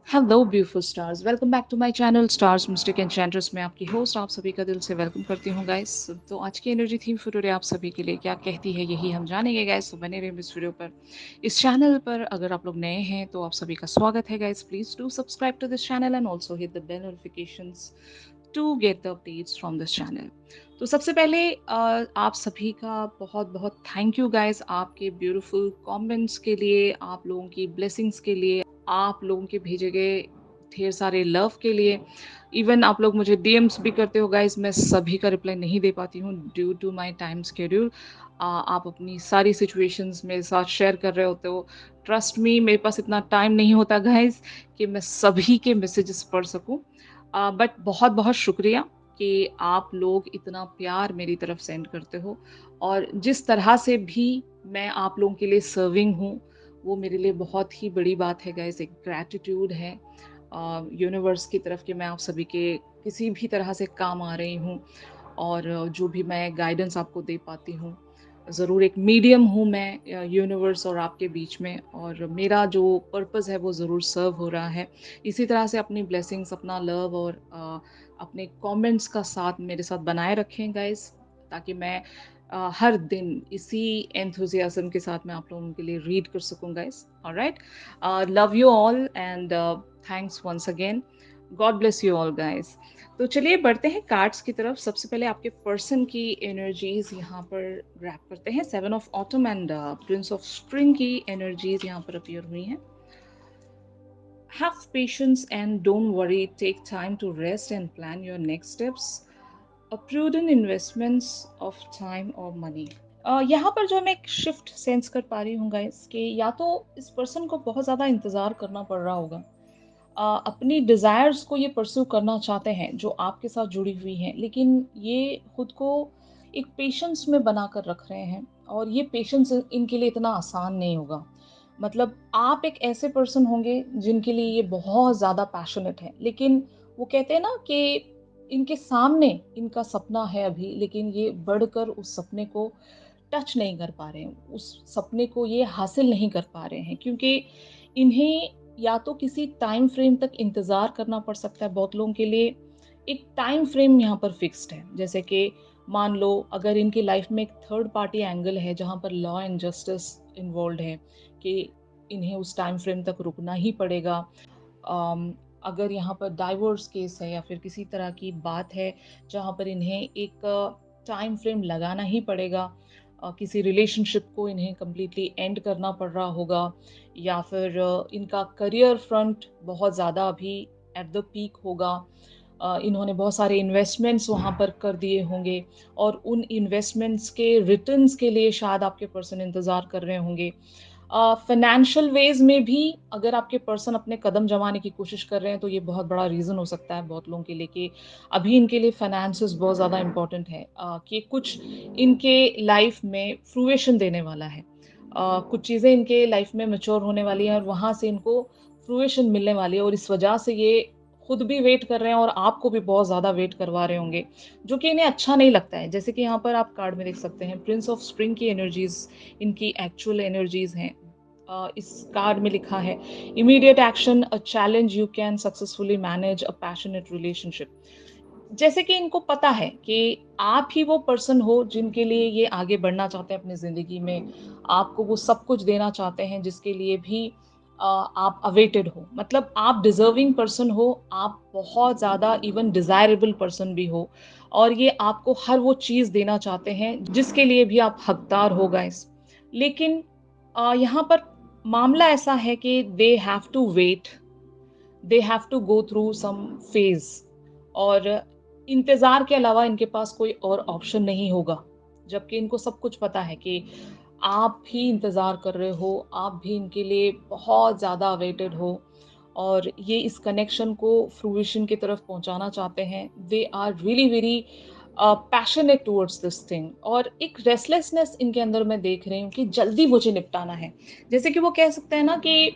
Hello beautiful stars, welcome back to my channel stars mystic enchantress में आपकी host आप सभी का दिल से वेलकम करती हूँ गाइस। तो आज की एनर्जी थीम फॉर टुडे आप सभी के लिए क्या कहती है यही हम जानेंगे गाइस। तो बने रहिए इस वीडियो पर। इस चैनल पर अगर आप लोग नए हैं तो आप सभी का स्वागत है guys. Please do subscribe to this channel and also hit the bell notifications to get the updates from this channel. तो सबसे पहले आप सभी का बहुत बहुत थैंक यू गाइस, आपके ब्यूटीफुल कमेंट्स के लिए, आप लोगों की ब्लेसिंग्स के लिए, आप लोगों के भेजे गए ढेर सारे लव के लिए। इवन आप लोग मुझे डीएम्स भी करते हो गाइस, मैं सभी का रिप्लाई नहीं दे पाती हूँ due to my time schedule. आप अपनी सारी सिचुएशंस मेरे साथ शेयर कर रहे होते हो। ट्रस्ट मी, मेरे पास इतना टाइम नहीं होता गाइस कि मैं सभी के मैसेजेस पढ़ सकूं। बट बहुत बहुत शुक्रिया कि आप लोग इतना प्यार मेरी तरफ सेंड करते हो, और जिस तरह से भी मैं आप लोगों के लिए सर्विंग हूँ वो मेरे लिए बहुत ही बड़ी बात है गाइस। एक ग्रैटिट्यूड है यूनिवर्स की तरफ कि मैं आप सभी के किसी भी तरह से काम आ रही हूँ, और जो भी मैं गाइडेंस आपको दे पाती हूँ, ज़रूर एक मीडियम हूँ मैं यूनिवर्स और आपके बीच में, और मेरा जो पर्पस है वो ज़रूर सर्व हो रहा है। इसी तरह से अपनी ब्लेसिंग्स, अपना लव और अपने कमेंट्स का साथ मेरे साथ बनाए रखें गाइस, ताकि मैं हर दिन इसी एंथुजियाज्म के साथ मैं आप लोगों के लिए रीड कर सकूं guys. Alright, love you all and thanks once again. God bless you all guys. तो चलिए बढ़ते हैं कार्ड्स की तरफ। सबसे पहले आपके पर्सन की एनर्जीज यहाँ पर ग्रैप करते हैं। Seven of autumn and Prince of spring की एनर्जीज यहाँ पर अपीयर हुई हैं। Have patience and don't worry. Take time to rest and plan your next steps. A prudent investments of time or money. यहाँ पर जो मैं एक शिफ्ट सेंस कर पा रही हूँ गाइस कि या तो इस पर्सन को बहुत ज़्यादा इंतज़ार करना पड़ रहा होगा, अपनी डिज़ायर्स को ये परस्यू करना चाहते हैं जो आपके साथ जुड़ी हुई हैं, लेकिन ये खुद को एक पेशेंस में बना कर रख रहे हैं, और ये पेशेंस इनके लिए इतना आसान नहीं होगा। मतलब आप एक ऐसे पर्सन होंगे जिनके लिए ये बहुत ज़्यादा पैशनेट है, लेकिन वो कहते हैं ना कि इनके सामने इनका सपना है अभी, लेकिन ये बढ़कर उस सपने को टच नहीं कर पा रहे हैं, उस सपने को ये हासिल नहीं कर पा रहे हैं, क्योंकि इन्हें या तो किसी टाइम फ्रेम तक इंतज़ार करना पड़ सकता है। बहुत लोगों के लिए एक टाइम फ्रेम यहाँ पर फिक्स्ड है, जैसे कि मान लो अगर इनकी लाइफ में एक थर्ड पार्टी एंगल है जहाँ पर लॉ एंड जस्टिस इन्वॉल्व है कि इन्हें उस टाइम फ्रेम तक रुकना ही पड़ेगा। अगर यहाँ पर डाइवोर्स केस है या फिर किसी तरह की बात है जहाँ पर इन्हें एक टाइम फ्रेम लगाना ही पड़ेगा, किसी रिलेशनशिप को इन्हें कम्प्लीटली एंड करना पड़ रहा होगा, या फिर इनका करियर फ्रंट बहुत ज़्यादा अभी एट द पीक होगा। इन्होंने बहुत सारे इन्वेस्टमेंट्स वहाँ पर कर दिए होंगे, और उन इन्वेस्टमेंट्स के रिटर्न्स के लिए शायद आपके पर्सन इंतज़ार कर रहे होंगे। फाइनेंशियल वेज में भी अगर आपके पर्सन अपने कदम जमाने की कोशिश कर रहे हैं तो ये बहुत बड़ा रीज़न हो सकता है बहुत लोगों के लिए कि अभी इनके लिए फाइनेंसेस बहुत ज़्यादा इम्पोर्टेंट है, कि कुछ इनके लाइफ में फ्रूएशन देने वाला है। कुछ चीज़ें इनके लाइफ में मैच्योर होने वाली हैं और वहाँ से इनको फ्रूएशन मिलने वाली है, और इस वजह से ये खुद भी वेट कर रहे हैं और आपको भी बहुत ज़्यादा वेट करवा रहे होंगे, जो कि इन्हें अच्छा नहीं लगता है। जैसे कि यहाँ पर आप कार्ड में देख सकते हैं प्रिंस ऑफ स्प्रिंग की एनर्जीज इनकी एक्चुअल एनर्जीज हैं। इस कार्ड में लिखा है immediate action, a challenge you can successfully manage, a passionate relationship. जैसे कि इनको पता है कि आप ही वो पर्सन हो जिनके लिए ये आगे बढ़ना चाहते हैं अपनी ज़िंदगी में। आपको वो सब कुछ देना चाहते हैं जिसके लिए भी आप अवेटेड हो। मतलब आप डिज़र्विंग पर्सन हो, आप बहुत ज़्यादा इवन डिज़ायरेबल पर्सन भी हो, और ये आपको हर वो चीज़ देना चाहते हैं जिसके लिए भी आप हकदार हो गाइस। लेकिन यहाँ पर मामला ऐसा है कि they have to wait, they have to go through some phase, और इंतज़ार के अलावा इनके पास कोई और ऑप्शन नहीं होगा। जबकि इनको सब कुछ पता है कि आप भी इंतज़ार कर रहे हो, आप भी इनके लिए बहुत ज़्यादा अवेटेड हो, और ये इस कनेक्शन को फ्रूइशन की तरफ पहुँचाना चाहते हैं। They are really very passionate towards this thing, और एक रेस्टलेसनेस इनके अंदर मैं देख रही हूँ कि जल्दी मुझे निपटाना है। जैसे कि वो कह सकते हैं ना कि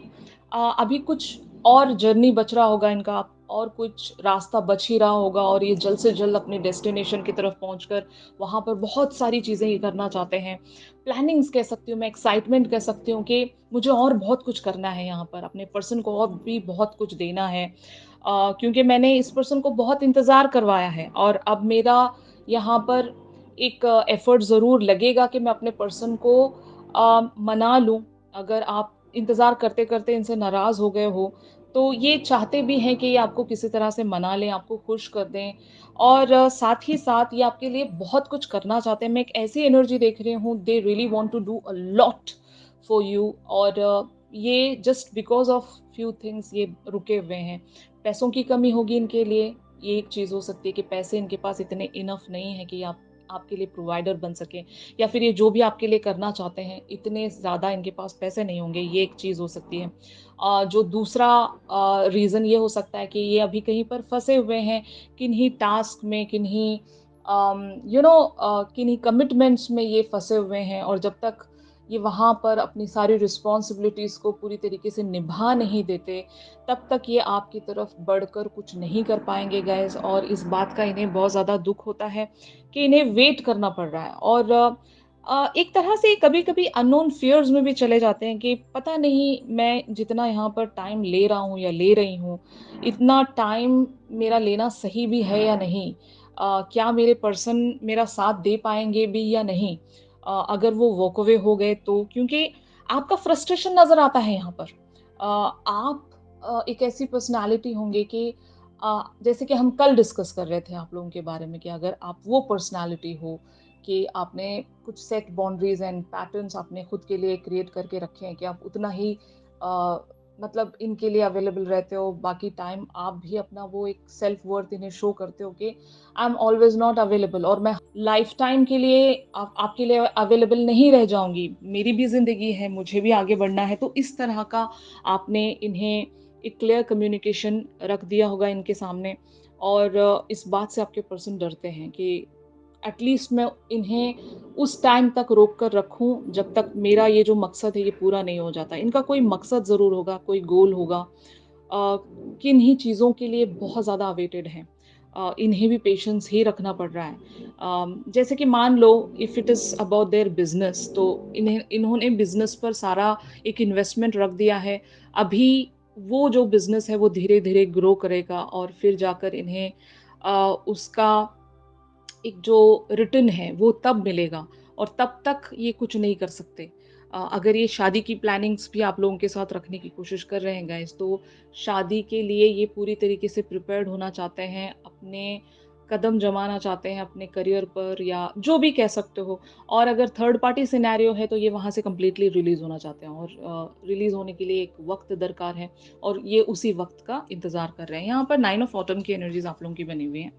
अभी कुछ और जर्नी बच रहा होगा इनका, और कुछ रास्ता बच ही रहा होगा और ये जल्द से जल्द अपने डेस्टिनेशन की तरफ पहुँचकर वहाँ पर बहुत सारी चीज़ें ये करना चाहते हैं। प्लानिंग्स कह सकती हूँ मैं, एक्साइटमेंट कह सकती हूँ कि मुझे और बहुत कुछ करना है यहाँ पर, अपने पर्सन को और भी बहुत कुछ देना है। क्योंकि मैंने इस पर्सन को बहुत इंतज़ार करवाया है और अब मेरा यहाँ पर एक एफ़र्ट ज़रूर लगेगा कि मैं अपने पर्सन को मना लूँ। अगर आप इंतज़ार करते-करते इनसे नाराज़ हो गए हो, तो ये चाहते भी हैं कि ये आपको किसी तरह से मना लें, आपको खुश कर दें और साथ ही साथ ये आपके लिए बहुत कुछ करना चाहते हैं। मैं एक ऐसी एनर्जी देख रही हूँ, they really want to do a lot for you और ये just because of few things ये रुके हुए हैं। पैसों की कमी होगी इनके लिए, ये एक चीज़ हो सकती है कि पैसे इनके पास इतने इनफ नहीं है कि आप आपके लिए प्रोवाइडर बन सकें या फिर ये जो भी आपके लिए करना चाहते हैं, इतने ज़्यादा इनके पास पैसे नहीं होंगे, ये एक चीज़ हो सकती है। जो दूसरा रीज़न ये हो सकता है कि ये अभी कहीं पर फँसे हुए हैं, किन्हीं टास्क में, किन्हीं किन्हीं कमिटमेंट्स में ये फँसे हुए हैं और जब तक ये वहाँ पर अपनी सारी रिस्पॉन्सिबिलिटीज़ को पूरी तरीके से निभा नहीं देते, तब तक ये आपकी तरफ बढ़कर कुछ नहीं कर पाएँगे गाइज़ और इस बात का इन्हें बहुत ज़्यादा दुःख होता है कि इन्हें वेट करना पड़ रहा है और एक तरह से कभी-कभी अननोन फ़ियर्स में भी चले जाते हैं कि पता नहीं मैं जितना यहाँ पर टाइम ले रहा हूँ या ले रही हूँ, इतना टाइम मेरा लेना सही भी है या नहीं? क्या मेरे पर्सन मेरा साथ दे पाएँगे भी या नहीं? अगर वो वॉक अवे हो गए तो? क्योंकि आपका फ्रस्ट्रेशन नज़र आता है यहाँ पर। आप एक ऐसी पर्सनैलिटी होंगे कि जैसे कि हम कल डिस्कस कर रहे थे आप लोगों के बारे में कि अगर आप वो पर्सनैलिटी हो कि आपने कुछ सेट बाउंड्रीज़ एंड पैटर्न्स आपने खुद के लिए क्रिएट करके रखे हैं कि आप उतना ही अ, मतलब इनके लिए अवेलेबल रहते हो, बाकी टाइम आप भी अपना वो एक सेल्फ वर्थ इन्हें शो करते हो कि I am always not available और मैं लाइफ़ टाइम के लिए आपके लिए अवेलेबल नहीं रह जाऊँगी। मेरी भी ज़िंदगी है, मुझे भी आगे बढ़ना है। तो इस तरह का आपने इन्हें एक क्लियर कम्युनिकेशन रख दिया होगा इनके सामने और इस बात से आपके पर्सन डरते हैं कि एटलीस्ट मैं इन्हें उस टाइम तक रोक कर रखूँ, जब तक मेरा ये जो मकसद है, ये पूरा नहीं हो जाता। इनका कोई मकसद ज़रूर होगा, कोई गोल होगा। किन्हीं चीज़ों के लिए बहुत ज़्यादा अवेटेड हैं। इन्हें भी पेशेंस ही रखना पड़ रहा है। जैसे कि मान लो if it is about their business तो इन्होंने बिज़नेस पर सारा एक इन्वेस्टमेंट रख दिया है। अभी वो जो बिज़नेस है वो धीरे-धीरे ग्रो करेगा और फिर जाकर इन्हें उसका एक जो रिटर्न है वो तब मिलेगा और तब तक ये कुछ नहीं कर सकते। अगर ये शादी की प्लानिंग्स भी आप लोगों के साथ रखने की कोशिश कर रहे हैं गाइस, तो शादी के लिए ये पूरी तरीके से प्रिपेयर्ड होना चाहते हैं, अपने कदम जमाना चाहते हैं अपने करियर पर या जो भी कह सकते हो और अगर थर्ड पार्टी सिनेरियो है तो ये वहाँ से कंप्लीटली रिलीज़ होना चाहते हैं और रिलीज़ होने के लिए एक वक़्त दरकार है और ये उसी वक़्त का इंतज़ार कर रहे हैं। यहाँ पर 9 ऑफ ऑटम की एनर्जीज़ आप लोगों की बनी हुई हैं।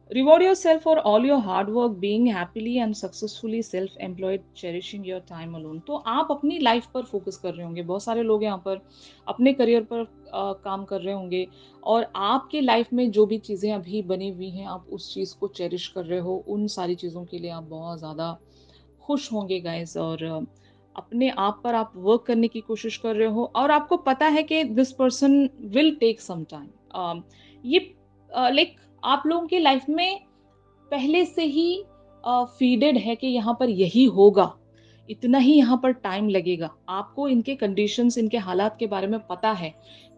Reward yourself for all your hard work, being happily and successfully self-employed, cherishing your time alone. तो आप अपनी लाइफ पर फोकस कर रहे होंगे। बहुत सारे लोग यहाँ पर अपने करियर पर काम कर रहे होंगे और आपके लाइफ में जो भी चीज़ें अभी बनी हुई हैं, आप उस चीज़ को चेरिश कर रहे हो। उन सारी चीज़ों के लिए आप बहुत ज़्यादा खुश होंगे गाइस और अपने आप पर आप वर्क करने की कोशिश कर रहे हो और आपको पता है कि this person will take some time. ये लाइक आप लोगों की लाइफ में पहले से ही फीडेड है कि यहाँ पर यही होगा, इतना ही यहाँ पर टाइम लगेगा। आपको इनके कंडीशंस, इनके हालात के बारे में पता है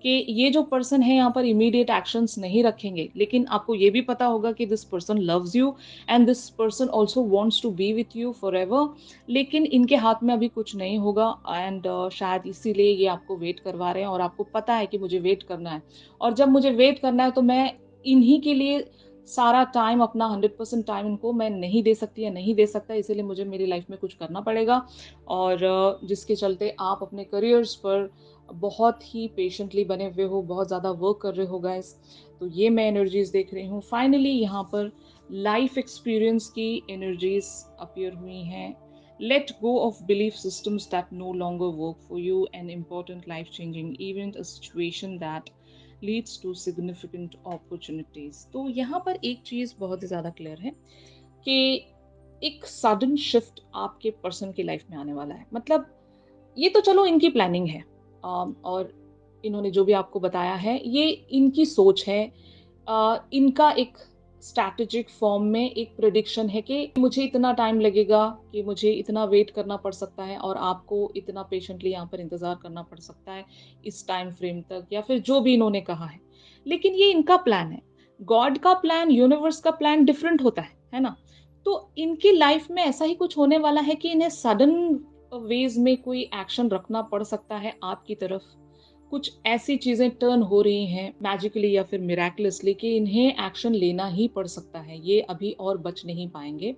कि ये जो पर्सन है यहाँ पर इमीडिएट एक्शंस नहीं रखेंगे, लेकिन आपको ये भी पता होगा कि this person loves you and this person also wants to be with you forever लेकिन इनके हाथ में अभी कुछ नहीं होगा एंड शायद इसीलिए ये आपको वेट करवा रहे हैं और आपको पता है कि मुझे वेट करना है और जब मुझे वेट करना है तो मैं इन्हीं के लिए सारा टाइम अपना 100% टाइम इनको मैं नहीं दे सकती या नहीं दे सकता इसीलिए मुझे मेरी लाइफ में कुछ करना पड़ेगा और जिसके चलते आप अपने करियर्स पर बहुत ही पेशेंटली बने हुए हो बहुत ज़्यादा वर्क कर रहे हो गाइस तो ये मैं एनर्जीज देख रही हूँ फाइनली यहाँ पर लाइफ एक्सपीरियंस की एनर्जीज अपीयर हुई हैं let go of belief systems that no longer work for you an important life changing event a situation that leads to significant opportunities तो यहाँ पर एक चीज बहुत ही ज्यादा क्लियर है कि एक सडन शिफ्ट आपके पर्सन की लाइफ में आने वाला है मतलब ये तो चलो इनकी प्लानिंग है और इन्होंने जो भी आपको बताया है, ये इनकी सोच है। इनका एक स्ट्रैटेजिक फॉर्म में एक प्रेडिक्शन है कि मुझे इतना टाइम लगेगा, कि मुझे इतना वेट करना पड़ सकता है और आपको इतना पेशेंटली यहाँ पर इंतज़ार करना पड़ सकता है, इस टाइम फ्रेम तक, या फिर जो भी इन्होंने कहा है। लेकिन ये इनका प्लान है। गॉड का प्लान, यूनिवर्स का प्लान डिफरेंट होता है ना? तो इनकी लाइफ में ऐसा ही कुछ होने वाला है कि इन्हें सडन वेज़ में कोई एक्शन रखना पड़ सकता है आपकी तरफ। कुछ ऐसी चीज़ें टर्न हो रही हैं मैजिकली या फिर मिरेकलसली कि इन्हें एक्शन लेना ही पड़ सकता है। ये अभी और बच नहीं पाएँगे,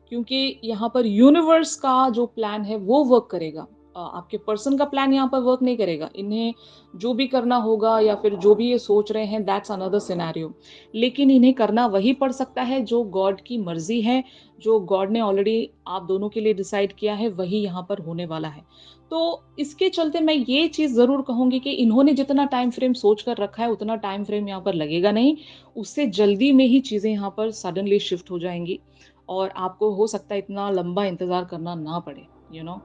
क्योंकि यहाँ पर यूनिवर्स का जो प्लान है वो वर्क करेगा। आपके पर्सन का प्लान यहाँ पर वर्क नहीं करेगा। इन्हें जो भी करना होगा या फिर जो भी ये सोच रहे हैं, दैट्स अनदर सिनेरियो। लेकिन इन्हें करना वही पड़ सकता है जो गॉड की मर्ज़ी है, जो गॉड ने ऑलरेडी आप दोनों के लिए डिसाइड किया है, वही यहाँ पर होने वाला है। तो इसके चलते मैं ये चीज़ ज़रूर कहूँगी कि इन्होंने जितना टाइम फ्रेम सोच कर रखा है, उतना टाइम फ्रेम यहाँ पर लगेगा नहीं। उससे जल्दी में ही चीज़ें यहाँ पर सडनली शिफ्ट हो जाएँगी और आपको हो सकता है इतना लंबा इंतज़ार करना ना पड़े, यू नो।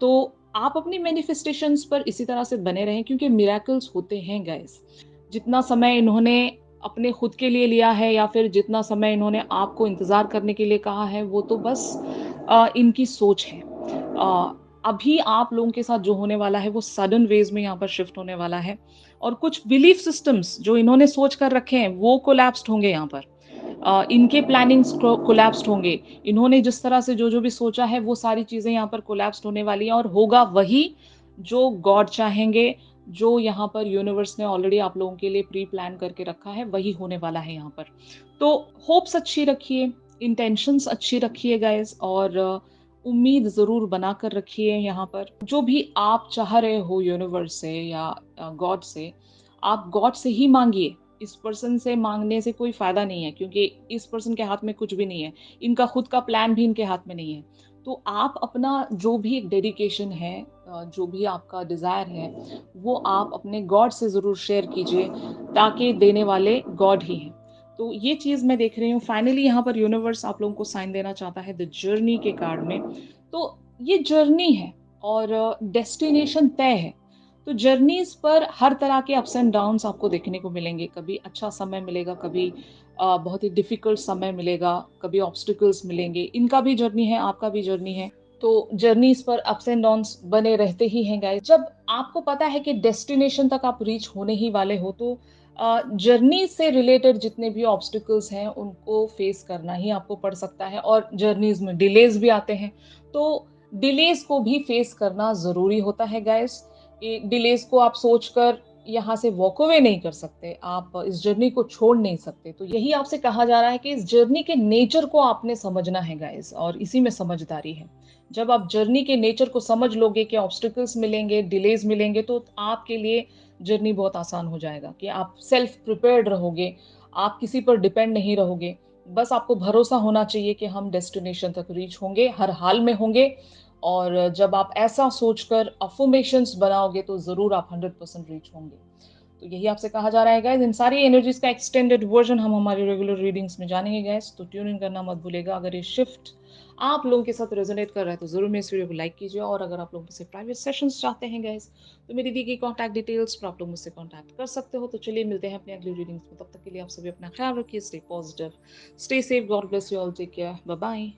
तो आप अपनी मैनिफेस्टेशंस पर इसी तरह से बने रहें, क्योंकि मिरेकल्स होते हैं गाइस। जितना समय इन्होंने अपने खुद के लिए लिया है या फिर जितना समय इन्होंने आपको इंतज़ार करने के लिए कहा है, वो तो बस इनकी सोच है। अभी आप लोगों के साथ जो होने वाला है वो सडन वेज़ में यहाँ पर शिफ्ट होने वाला है, और कुछ बिलीफ सिस्टम्स जो इन्होंने सोच कर रखे हैं वो कोलैप्स्ड होंगे यहाँ पर। इनके प्लानिंग्स कोलैप्स्ड होंगे। इन्होंने जिस तरह से जो-जो भी सोचा है वो सारी चीज़ें यहाँ पर कोलैप्स्ड होने वाली हैं, और होगा वही जो गॉड चाहेंगे, जो यहाँ पर यूनिवर्स ने ऑलरेडी आप लोगों के लिए प्री प्लान करके रखा है, वही होने वाला है यहाँ पर। तो होप्स अच्छी रखिए, इंटेंशंस अच्छी रखिए गाइज़, और उम्मीद ज़रूर बनाकर रखिए यहाँ पर। जो भी आप चाह रहे हो यूनिवर्स से या गॉड से, आप गॉड से ही माँगिए। इस पर्सन से माँगने से कोई फ़ायदा नहीं है, क्योंकि इस पर्सन के हाथ में कुछ भी नहीं है। इनका खुद का प्लान भी इनके हाथ में नहीं है। तो आप अपना जो भी एक डेडिकेशन है, जो भी आपका डिज़ायर है, वो आप अपने गॉड से ज़रूर शेयर कीजिए, ताकि देने वाले गॉड ही हैं। तो ये चीज़ मैं देख रही हूँ। फाइनली यहाँ पर यूनिवर्स आप लोगों को साइन देना चाहता है द जर्नी के कार्ड में। तो ये जर्नी है और डेस्टिनेशन तय है। तो जर्नीज़ पर हर तरह के अप्स एंड डाउन्स आपको देखने को मिलेंगे। कभी अच्छा समय मिलेगा, कभी बहुत ही डिफ़िकल्ट समय मिलेगा, कभी ऑब्स्टिकल्स मिलेंगे। इनका भी जर्नी है, आपका भी जर्नी है। तो जर्नीज़ पर अप्स एंड डाउन्स बने रहते ही हैं गाइस। जब आपको पता है कि डेस्टिनेशन तक आप रीच होने ही वाले हो, तो जर्नी से रिलेटेड जितने भी ऑब्स्टिकल्स हैं, उनको फेस करना ही आपको पड़ सकता है, और जर्नीज़ में डिलेज़ भी आते हैं। तो डिलेज़ को भी फेस करना ज़रूरी होता है गाइस। ये डिलेज़ को आप सोचकर यहाँ से वॉक अवे नहीं कर सकते, आप इस जर्नी को छोड़ नहीं सकते। तो यही आपसे कहा जा रहा है कि इस जर्नी के नेचर को आपने समझना है गाइस, और इसी में समझदारी है। जब आप जर्नी के नेचर को समझ लोगे कि ऑब्स्टिकल्स मिलेंगे, डिलेज़ मिलेंगे, तो आपके लिए जर्नी बहुत आसान हो जाएगा, कि आप सेल्फ प्रिपेयर्ड रहोगे, आप किसी पर डिपेंड नहीं रहोगे। बस आपको भरोसा होना चाहिए कि हम डेस्टिनेशन तक रीच होंगे, हर हाल में होंगे, और जब आप ऐसा सोचकर अफ़र्मेशंस बनाओगे, तो ज़रूर आप 100% रीच होंगे। तो यही आपसे कहा जा रहा है गाइज़। इन सारी एनर्जीज़ का एक्सटेंडेड वर्ज़न हम हमारी रेगुलर रीडिंग्स में जानेंगे गाइज़, तो ट्यून इन करना मत भूलिएगा। अगर ये शिफ्ट आप लोगों के साथ रेज़ोनेट कर रहा है, तो ज़रूर मेरे इस वीडियो को लाइक कीजिए, और अगर आप लोग मुझसे प्राइवेट सेशंस चाहते हैं गाइज़, तो मेरी दी गई कॉन्टैक्ट डिटेल्स पर आप लोग मुझसे कॉन्टैक्ट कर सकते हो। तो चलिए मिलते हैं अपनी अगली रीडिंग्स में। तब तक के लिए आप सभी अपना ख़्याल रखिए, stay positive, stay safe, God bless you all, take care, bye bye.